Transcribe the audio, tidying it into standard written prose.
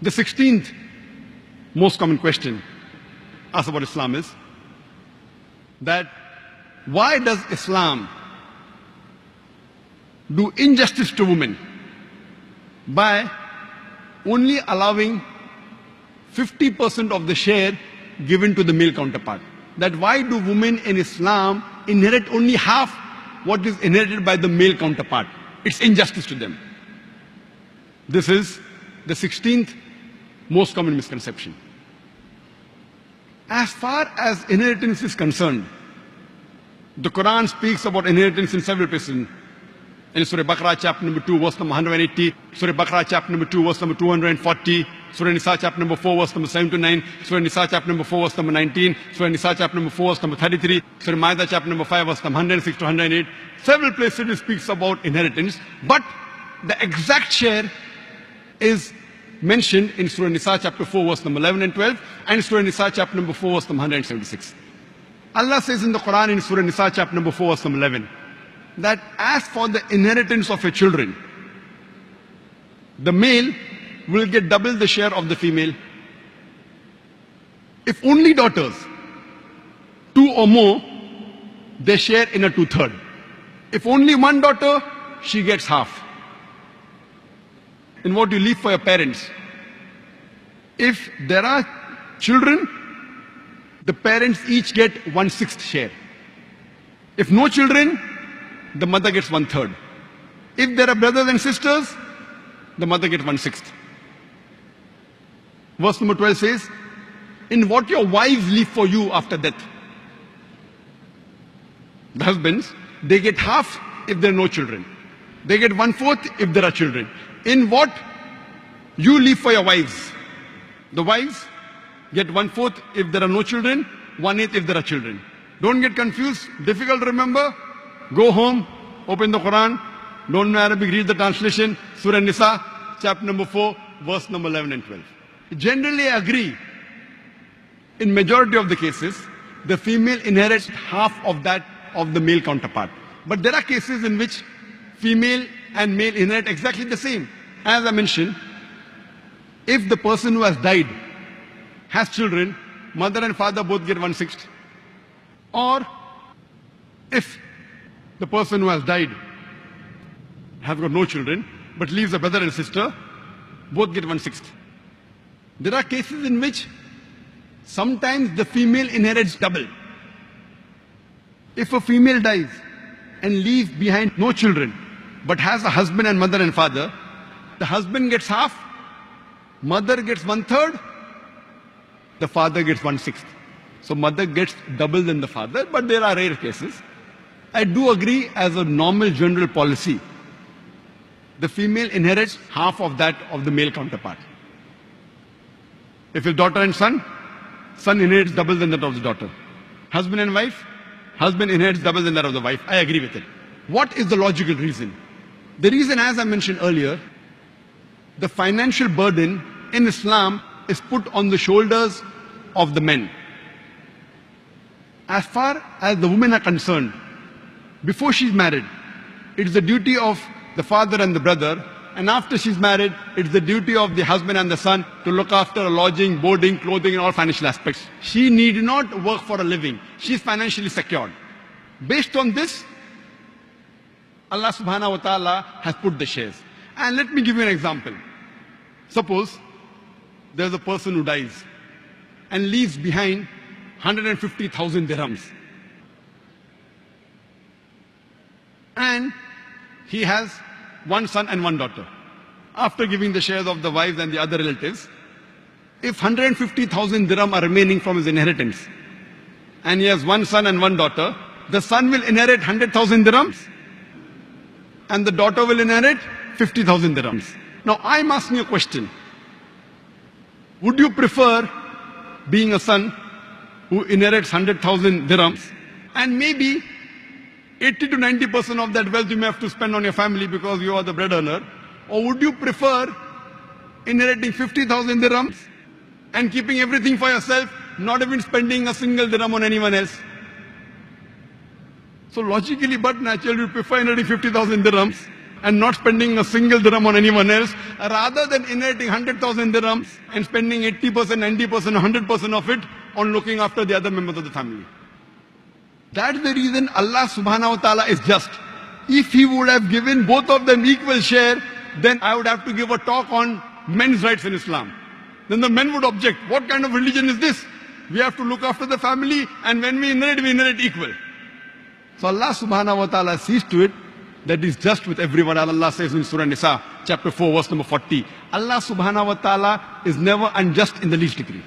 The 16th most common question asked about Islam is that why does Islam do injustice to women by only allowing 50% of the share given to the male counterpart? That why do women in Islam inherit only half what is inherited by the male counterpart? It's injustice to them. This is the 16th most common misconception. As far as inheritance is concerned, the Quran speaks about inheritance in several places. In Surah Baqarah chapter number 2 verse number 180, Surah Baqarah chapter number 2 verse number 240, Surah Nisa chapter number 4 verse number 7 to 9, Surah Nisa chapter number 4 verse number 19, Surah Nisa chapter number 4 verse number 33, Surah Ma'idah chapter number 5 verse number 106 to 108. Several places it speaks about inheritance, but the exact share is mentioned in Surah Nisa chapter 4 verse number 11 and 12 and Surah Nisa chapter number 4 verse number 176. Allah says in the Quran in Surah Nisa chapter number 4 verse number 11 that as for the inheritance of your children, the male will get double the share of the female. If only daughters, 2 or more, they share in a 2/3. If only one daughter, she gets half. In what you leave for your parents. If there are children, the parents each get 1/6 share. If no children, the mother gets 1/3. If there are brothers and sisters, the mother gets 1/6. Verse number 12 says, in what your wives leave for you after death. The husbands, they get half if there are no children. They get 1/4 if there are children. In what you leave for your wives, the wives get 1/4 if there are no children, 1/8 if there are children. Don't get confused, difficult to remember. Go home, open the Quran, don't know Arabic, read the translation, Surah Nisa, chapter number 4, verse number 11 and 12. Generally agree, in majority of the cases, the female inherits half of that of the male counterpart. But there are cases in which female and male inherit exactly the same. As I mentioned, if the person who has died has children, mother and father both get 1/6. Or if the person who has died has got no children but leaves a brother and sister, both get 1/6. There are cases in which sometimes the female inherits double. If a female dies and leaves behind no children but has a husband and mother and father, the husband gets half, mother gets 1/3, the father gets 1/6. So mother gets double than the father, but there are rare cases. I do agree as a normal general policy, the female inherits half of that of the male counterpart. If it's daughter and son, son inherits double than that of the daughter. Husband and wife, husband inherits double than that of the wife. I agree with it. What is the logical reason? The reason, as I mentioned earlier, the financial burden in Islam is put on the shoulders of the men. As far as the women are concerned, before she's married, it's the duty of the father and the brother, and after she's married, it's the duty of the husband and the son to look after lodging, boarding, clothing, and all financial aspects. She need not work for a living. She's financially secured. Based on this, Allah subhanahu wa ta'ala has put the shares. And let me give you an example. Suppose there's a person who dies and leaves behind 150,000 dirhams. And he has one son and one daughter. After giving the shares of the wives and the other relatives, if 150,000 dirham are remaining from his inheritance, and he has one son and one daughter, the son will inherit 100,000 dirhams, and the daughter will inherit 50,000 dirhams. Now I'm asking a question. Would you prefer being a son who inherits 100,000 dirhams, and maybe 80 to 90% of that wealth you may have to spend on your family because you are the bread earner? Or would you prefer inheriting 50,000 dirhams and keeping everything for yourself, not even spending a single dirham on anyone else? So logically but naturally you prefer inheriting 50,000 dirhams and not spending a single dirham on anyone else, rather than inheriting 100,000 dirhams and spending 80%, 90%, 100% of it on looking after the other members of the family. That's the reason Allah subhanahu wa ta'ala is just. If He would have given both of them equal share, then I would have to give a talk on men's rights in Islam. Then the men would object. What kind of religion is this? We have to look after the family, and when we inherit equal. So Allah subhanahu wa ta'ala sees to it that is just with everyone. Allah says in Surah Nisa, chapter 4, verse number 40. Allah subhanahu wa ta'ala is never unjust in the least degree.